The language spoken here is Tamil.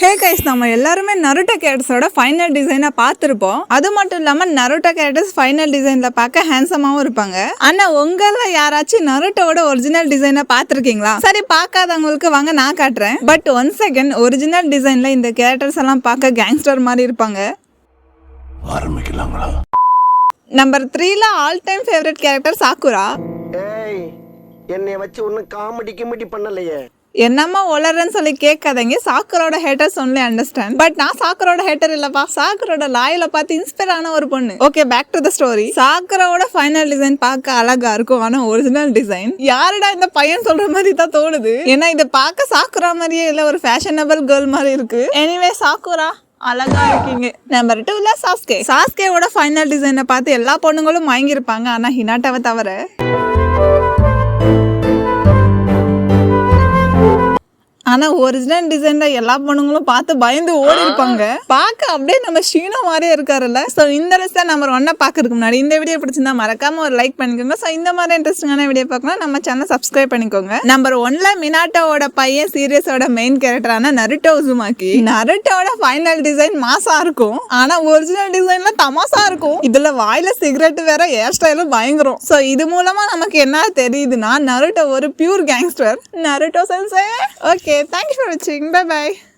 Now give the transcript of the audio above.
ஹே கைஸ், நம்ம எல்லாருமே நருட்டோ கேரக்டர்ஸோட ஃபைனல் டிசைனை பார்த்துருப்போம். அது மட்டும் இல்லாமல் நருட்டோ கேரக்டர்ஸ் ஃபைனல் டிசைனில் பார்க்க ஹேண்ட்ஸமாகவும் இருப்பாங்க. ஆனால் உங்களில் யாராச்சும் நருட்டோட ஒரிஜினல் டிசைனை பார்த்துருக்கீங்களா? சரி, பார்க்காதவங்களுக்கு வாங்க நான் காட்டுறேன். பட் ஒன் செகண்ட், ஒரிஜினல் டிசைனில் இந்த கேரக்டர்ஸ் எல்லாம் பார்க்க கேங்ஸ்டர் மாதிரி இருப்பாங்க. ஆரம்பிக்கலாங்களா? நம்பர் 3ல all time favourite character Sakura. என்னை வச்சு ஒன்றும் காமெடி பண்ணலையே. என்னம்மா ஒளறன்னு சொல்லி கேட்காதீங்க. சாக்கரோட ஹேட்டர்ஸ் ஒன்லி அண்டர்ஸ்டாண்ட். பட் நான் சாக்கரோட ஹேட்டர் இல்லப்பா. சாக்கரோட லாயில பார்த்து இன்ஸ்பயர் ஆன ஒரு பொண்ணு. Okay, back to the story. சாக்கரோட ஃபைனல் டிசைன் பார்க்க அழகா இருக்கும். ஆனா ஒரிஜினல் டிசைன் யாருடா இந்த பையன் சொல்ற மாதிரி தான் தோணுது. ஏன்னா இதை பார்க்க சாக்குரா மாதிரியே இல்ல, ஒரு ஃபேஷனபிள் கேர்ள் மாதிரி இருக்கு. எனிவே சாக்குரா அழகா இருக்கீங்க. நம்பர் 2ல சாஸ்கேவோட ஃபைனல் டிசைனை பார்த்து எல்லா பொண்ணுங்களும் மயங்கிருப்பாங்க. ஆனா ஹினாட்டாவை தவிர. ஆனா ஒரிஜினல் டிசைன்ல எல்லா பொண்ணுங்களும் பார்த்து பயந்து ஓடி இருப்பாங்க. பார்க்க அப்படியே நம்ம ஷீனோ மாதிரியே இருக்காருல்ல. ஸோ இந்த லிஸ்ட்ல நம்பர் 1 பார்க்கறதுக்கு முன்னாடி இந்த வீடியோ பிடிச்சிருந்தா மறக்காம ஒரு லைக் பண்ணிக்கோங்க. ஸோ இந்த மாதிரி இன்ட்ரெஸ்டிங்கான வீடியோ பார்க்கலாம் நம்ம சேனல் சப்ஸ்கிரைப் பண்ணிக்கோங்க. நம்பர் 1ல மினாட்டோட பையன் சீரியஸோட மெயின் கேரக்டரான நருட்டோ உசுமாக்கி. நருட்டோட ஃபைனல் டிசைன் மாசா இருக்கும். ஆனா ஒரிஜினல் டிசைன்ல தமாசா இருக்கும். இதுல வாயில சிகரெட் வேற, ஹேர் ஸ்டைலும் பயங்கரம். ஸோ இது மூலமா நமக்கு என்ன தெரியுதுன்னா நருட்டோ ஒரு pure gangster. Naruto sensei. Okay, thanks for watching. Bye bye.